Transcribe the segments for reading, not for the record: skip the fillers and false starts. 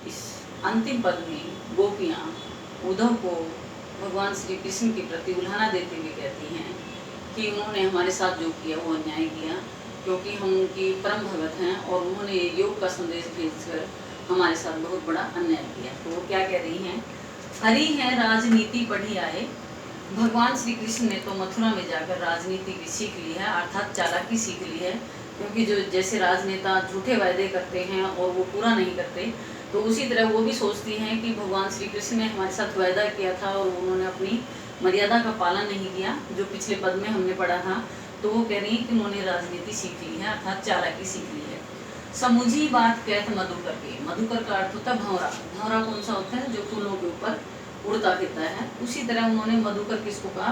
इस अंतिम पद में गोपियाँ उद्धव को भगवान श्री कृष्ण के प्रति उल्हाना देते हुए कहती हैं कि उन्होंने हमारे साथ जो किया वो अन्याय किया, क्योंकि हम उनकी परम भगत हैं और उन्होंने योग का संदेश भेजकर हमारे साथ बहुत बड़ा अन्याय किया। तो वो क्या कह रही हैं, हरि है राजनीति पढ़ी आए। भगवान श्री कृष्ण ने तो मथुरा में जाकर राजनीति की सीख ली है, अर्थात चालाकी सीख ली है, क्योंकि जो जैसे राजनेता झूठे वायदे करते हैं और वो पूरा नहीं करते, तो उसी तरह वो भी सोचती हैं कि भगवान श्री कृष्ण ने हमारे साथ वायदा किया था और उन्होंने अपनी मर्यादा का पालन नहीं किया, जो पिछले पद में हमने पढ़ा था। तो वो कह रही है कि उन्होंने राजनीति सीख ली है, अर्थात चालाकी सीख ली है। समुझी बात कहत मधुकर के, मधुकर का अर्थ होता है भंवरा। भंवरा कौन सा होता है, जो फूलों के ऊपर उड़ता फिरता है। उसी तरह उन्होंने मधुकर किसको कहा,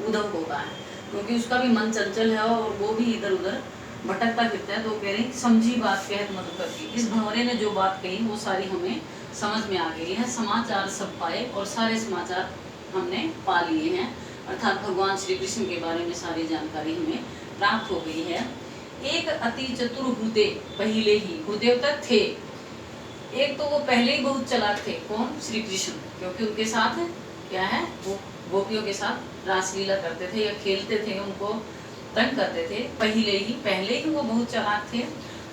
उद्धव को कहा है, क्योंकि उसका भी मन चंचल है और वो भी इधर उधर भटकता फिरता है। तो कह रहे हैं समझी बात कहत मधुकर की, इस भंवरे ने जो बात कही वो सारी हमें समझ में आ गई है। समाचार सब पाए और सारे समाचार हमने पा लिए हैं, अर्थात भगवान श्री कृष्ण के बारे में सारी जानकारी हमें प्राप्त हो गई है। एक अति चतुर हुते पहले ही, हुते होता थे, एक तो वो पहले ही बहुत चालाक थे, कौन, श्री कृष्ण, क्योंकि उनके साथ क्या है, वो गोपियों के साथ रासलीला करते थे या खेलते थे, उनको तंग करते थे। पहले ही वो बहुत चालाक थे।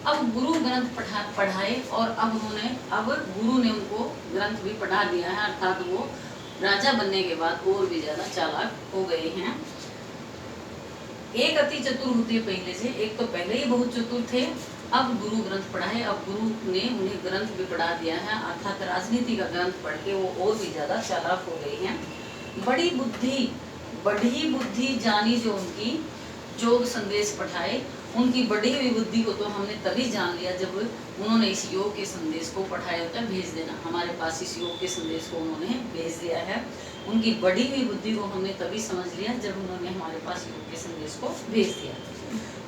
अब गुरु ग्रंथ पढ़ाए और अब गुरु ने उनको ग्रंथ भी पढ़ा दिया है, अर्थात वो राजा बनने के बाद और भी ज्यादा चालाक हो गए हैं। एक अति चतुर होते पहले से, एक तो पहले ही बहुत चतुर थे, अब गुरु ग्रंथ पढ़ाए, अब गुरु ने उन्हें ग्रंथ भी पढ़ा दिया है, अर्थात राजनीति का ग्रंथ पढ़ के वो और भी ज्यादा चालाक हो गई हैं। बढ़ी बुद्धि जानी जो उनकी, योग संदेश पढ़ाए, उनकी बढ़ी हुई बुद्धि को तो हमने तभी जान लिया जब उन्होंने इस योग के संदेश को पढ़ाया होता, भेज देना, हमारे पास इस योग के संदेश को उन्होंने भेज दिया है। उनकी बढ़ी हुई बुद्धि को हमने तभी समझ लिया जब उन्होंने हमारे पास योग के संदेश को भेज दिया।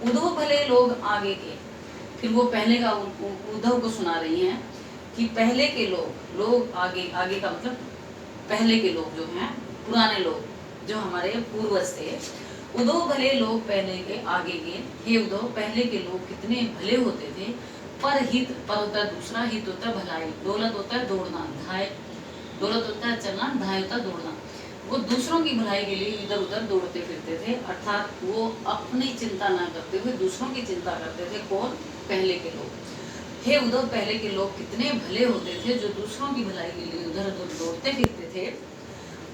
उद्धव भले लोग आगे के, फिर वो पहले का उद्धव को सुना रही हैं कि पहले के लोग आगे का मतलब पहले के लोग जो हैं, पुराने लोग जो हमारे पूर्वज थे। उद्धव भले लोग पहले के आगे के, हे उद्धव पहले के लोग कितने भले होते थे। पर हित, पर होता है दूसरा, हित होता है भलाई, दौलत होता है दौड़ना, धाय, दौलत होता है चलना, धाय होता है दौड़ना। वो दूसरों की भलाई के लिए इधर उधर दौड़ते फिरते थे, अर्थात वो अपनी चिंता ना करते हुए दूसरों की चिंता करते थे। कौन, पहले के लोग। हे उद्धव पहले के लोग कितने भले होते थे, जो दूसरों की भलाई के लिए उधर उधर दौड़ते फिरते थे।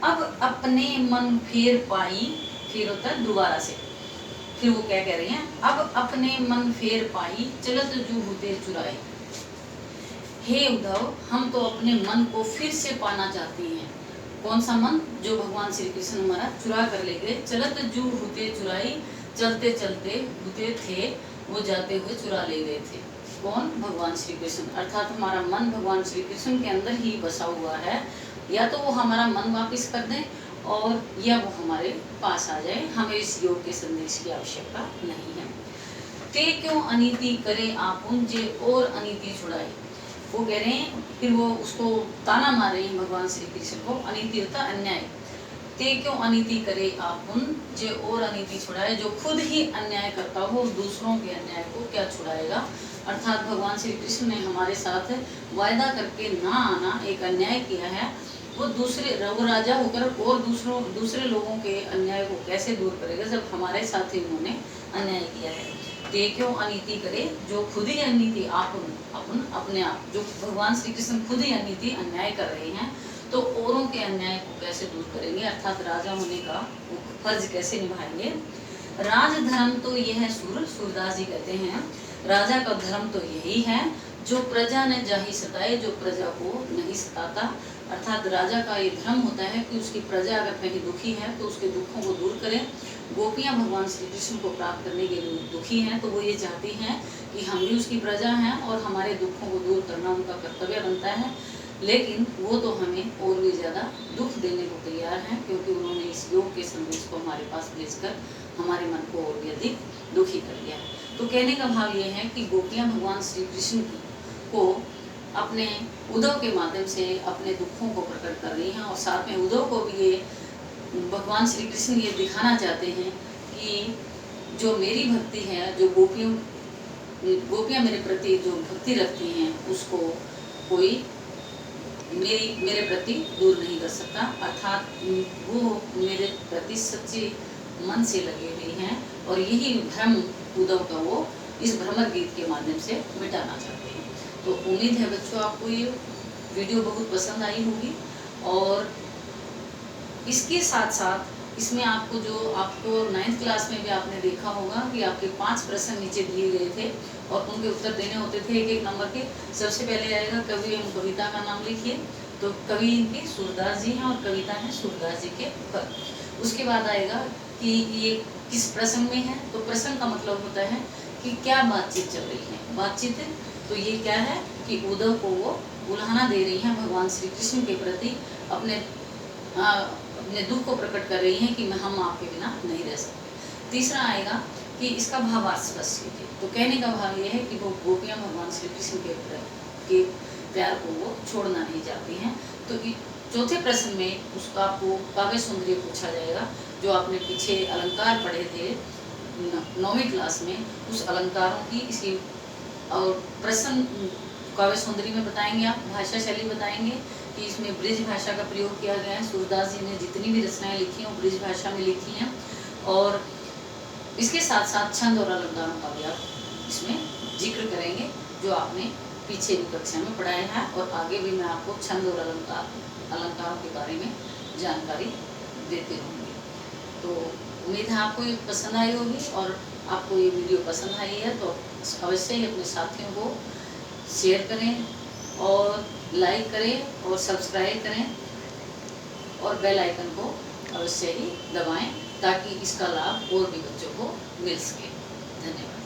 अब अपने मन फेर पाई, फिर होता है दोबारा से, फिर वो क्या कह रही हैं, अब अपने मन फेर पाई, चलत जू होते चुराए। हे उद्धव हम तो अपने मन को फिर से पाना चाहती हैं। कौन सा मन, जो भगवान श्री कृष्ण हमारा चुरा कर ले गए। चलत जू होते चुराई, चलते चलते होते थे, वो जाते हुए चुरा ले गए थे। कौन, भगवान श्री कृष्ण, अर्थात हमारा मन भगवान श्री कृष्ण के अंदर ही बसा हुआ है। या तो वो हमारा मन वापस कर दें और या वो हमारे पास आ जाए, हमें इस योग के संदेश की आवश्यकता नहीं है। ते क्यों अनीति करे आपुन, जे और अनीति छुड़ाए। वो कह रहे हैं, फिर वो उसको ताना मार रहे हैं भगवान श्री कृष्ण को, अनीति होता अन्याय। ते क्यों अनीति करे आपुन, जे और अनीति छुड़ाए, जो खुद ही अन्याय करता हो दूसरों के अन्याय को क्या छुड़ाएगा। अर्थात भगवान श्री कृष्ण ने हमारे साथ वायदा करके ना आना, एक अन्याय किया है, वो राजा होकर और दूसरे लोगों के अन्याय को कैसे दूर करेगा जब हमारे साथ ही उन्होंने अन्याय किया है। ते क्यों अनीति करे, जो खुद ही अनीति अपने आप, जो भगवान श्री कृष्ण खुद ही अनीति अन्याय कर रहे हैं, तो औरों के अन्याय को कैसे दूर करेंगे, अर्थात राजा होने का फर्ज कैसे निभाएंगे। राज धर्म तो यह है, सूरदास जी कहते हैं राजा का धर्म तो यही है, जो प्रजा ने जाहि सताए, जो प्रजा को नहीं सताता। अर्थात राजा का ये धर्म होता है कि उसकी प्रजा अगर कहीं दुखी है तो उसके दुखों को दूर करें। गोपियां भगवान श्री कृष्ण को प्राप्त करने के लिए दुखी हैं, तो वो ये चाहती हैं कि हम भी उसकी प्रजा हैं और हमारे दुखों को दूर करना उनका कर्तव्य बनता है। लेकिन वो तो हमें और भी ज़्यादा दुख देने को तैयार हैं, क्योंकि उन्होंने इस योग के संदेश को हमारे पास भेजकर हमारे मन को और भी अधिक दुखी कर दिया। तो कहने का भाव ये है कि गोपियां भगवान श्री कृष्ण को अपने उद्धव के माध्यम से अपने दुखों को प्रकट कर रही हैं, और साथ में उद्धव को भी ये भगवान श्री कृष्ण ये दिखाना चाहते हैं कि जो मेरी भक्ति है, जो गोपियां मेरे प्रति जो भक्ति रखती हैं, उसको कोई मेरे प्रति दूर नहीं कर सकता, अर्थात वो मेरे प्रति सच्चे मन से लगे हुए हैं और यही भ्रम उद्धव का वो इस भ्रमर गीत के माध्यम से मिटाना चाहते हैं। तो उम्मीद है बच्चों आपको ये वीडियो बहुत पसंद आई होगी। और इसके साथ साथ इसमें आपको 9th क्लास में भी आपने देखा होगा कि आपके 5 प्रश्न नीचे दिए गए थे और उनके उत्तर देने होते थे एक एक नंबर के। सबसे पहले आएगा कवि एवं कविता का नाम लिखिए, तो कवि इनके सूरदास जी हैं और कविता है सूरदास जी के ऊपर। उसके बाद आएगा कि ये किस प्रसंग में है, तो प्रसंग का मतलब होता है कि क्या बातचीत चल रही है। बातचीत तो ये क्या है कि उद्धव को वो उल्हाना दे रही हैं भगवान श्री कृष्ण के प्रति, अपने दुख को प्रकट कर रही हैं कि हम आपके बिना नहीं रह सकते। तीसरा आएगा कि इसका भावार्थ स्पष्ट कीजिए, तो कहने का भाव ये है कि वो गोपियाँ भगवान श्री कृष्ण के प्यार को वो छोड़ना नहीं चाहती हैं। तो चौथे प्रश्न में उसका आपको काव्य सौंदर्य पूछा जाएगा, जो आपने पीछे अलंकार पढ़े थे 9वीं क्लास में, उस अलंकारों की इसकी और प्रश्न काव्य सौंदर्य में बताएंगे आप, भाषा शैली बताएंगे कि इसमें ब्रिज भाषा का प्रयोग किया गया है। सूरदास जी ने जितनी भी रचनाएं लिखी हैं वो ब्रिज भाषा में लिखी हैं। और इसके साथ साथ छंद और अलंकारों का भी आप इसमें जिक्र करेंगे, जो आपने पीछे भी कक्षा में पढ़ाया है और आगे भी मैं आपको छंद और अलंकारों के बारे में जानकारी देते रहूँगी। तो उम्मीद है आपको ये पसंद आई होगी, और आपको ये वीडियो पसंद आई है तो अवश्य ही अपने साथियों को शेयर करें और लाइक करें और सब्सक्राइब करें और बेल आइकन को अवश्य ही दबाएं, ताकि इसका लाभ और भी बच्चों को मिल सके। धन्यवाद।